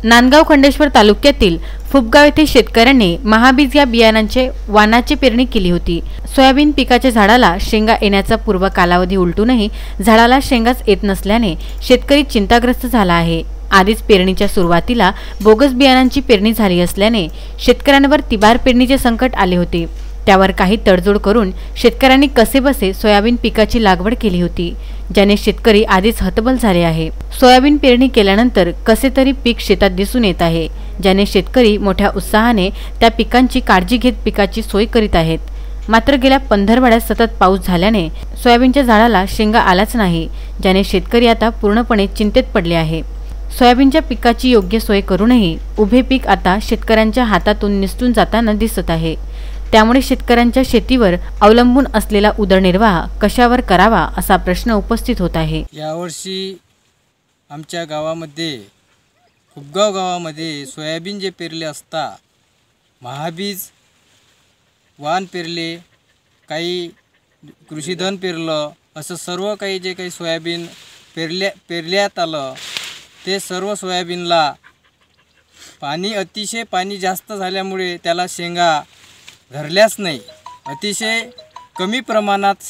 नांदगाव खंडेश्वर तालुक्यातील फुबगाव येथे शेतकऱ्यांनी महाबीज या बियाणांचे वाणाची पेरणी केली होती। सोयाबीन पिकाच्या झाडाला शेंगा येण्याचा पूर्व कालावधी उलटूनही झाडाला शेंगाच येत नसल्याने शेतकरी चिंताग्रस्त झाला आहे। आधीच पेरणीच्या सुरुवातीला बोगस बियाणांची पेरणी झाली असल्याने शेतकऱ्यांवर तिबार पेरणीचे संकट आले होते। त्यावर काही तडजोड करून शेतकऱ्यांनी कसेबसे सोयाबीन पिकाची लागवड केली होती, ज्याने शेतकरी आधीच हतबल झाले आहे। सोयाबीन पेरणी केल्यानंतर कसे तरी पीक शेतात दिसून येत आहे, ज्याने शेतकरी मोठ्या उत्साहाने त्या पिकांची काळजी घेत पिकाची सोय करीत आहेत। मात्र गेल्या पंधरवड्यात सतत पाऊस झाल्याने सोयाबीनच्या झाडाला शेंगा आलाच नाही, ज्याने शेतकरी आता पूर्णपणे चिंतेत पडले आहे। सोयाबीनच्या पिकाची योग्य सोय करूनही उभे पीक आता शेतकऱ्यांच्या हातातून निसटून जाताना दिसत आहे। त्यामुळे शेतकऱ्यांच्या शेतीवर अवलंबून असलेला उदरनिर्वाह कशावर करावा असा प्रश्न उपस्थित होत आहे। यावर्षी आमच्या गावामध्ये फुबगाव गावामध्ये सोयाबीन जे पेरले असता महाबीज वाण पेरले, काही कृषीधन पेरलं, असं सर्व काही जे काही सोयाबीन पेरल्यात आलं ते सर्व सोयाबीनला अतिशय पाणी जास्त झाल्यामुळे त्याला शेंगा धरल्याच नाही। अतिशय कमी प्रमाणात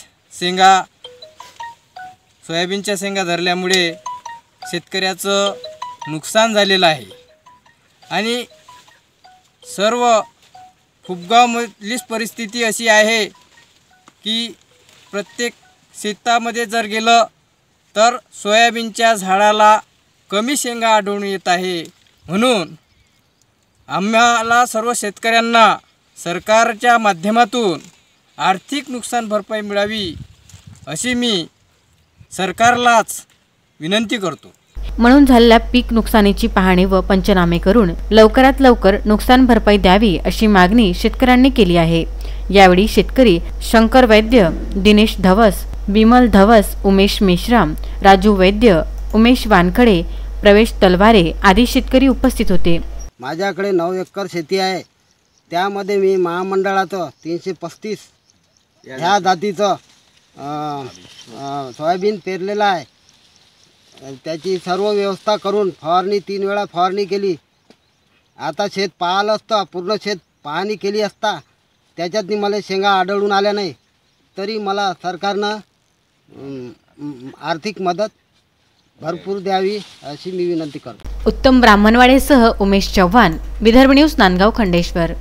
सोयाबीनच्या शेंगा धरल्यामुळे शेतकऱ्याचं नुकसान झालेलं आहे। आणि सर्व फुबगावमधलीच परिस्थिती अशी आहे की प्रत्येक शेतामध्ये जर गेलं तर सोयाबीनच्या झाडाला कमी शेंगा आढळून येत आहे। म्हणून आम्हाला सर्व शेतकऱ्यांना सरकारच्या माध्यमातून आर्थिक नुकसान भरपाई मिळावी अशी मी सरकारलाच विनंती करतो। म्हणून झालेल्या पीक नुकसानीची पाहणी व पंचनामे करून लवकरात लवकर नुकसान भरपाई द्यावी अशी मागणी शेतकऱ्यांनी केली आहे। यावेळी शेतकरी शंकर वैद्य, दिनेश धवस, बिमल धवस, उमेश मेश्राम, राजू वैद्य, उमेश वानखडे, प्रवेश तलवारे आदी शेतकरी उपस्थित होते। माझ्याकडे 9 एकर शेती आहे। त्यामध्ये मी महामंडळाचं 335 ह्या जातीचं सोयाबीन पेरलेलं आहे। त्याची सर्व व्यवस्था करून फवारणी 3 वेळा फवारणी केली। आता शेत पाहिलं असतं, पूर्ण शेत पाहणी केली असता त्याच्यातनी मला शेंगा आढळून आल्या नाही, तरी मला सरकारनं आर्थिक मदत भरपूर द्यावी अशी मी विनंती करतो। उत्तम ब्राह्मणवाडेसह उमेश चव्हाण, विदर्भ न्यूज, नांदगाव खंडेश्वर।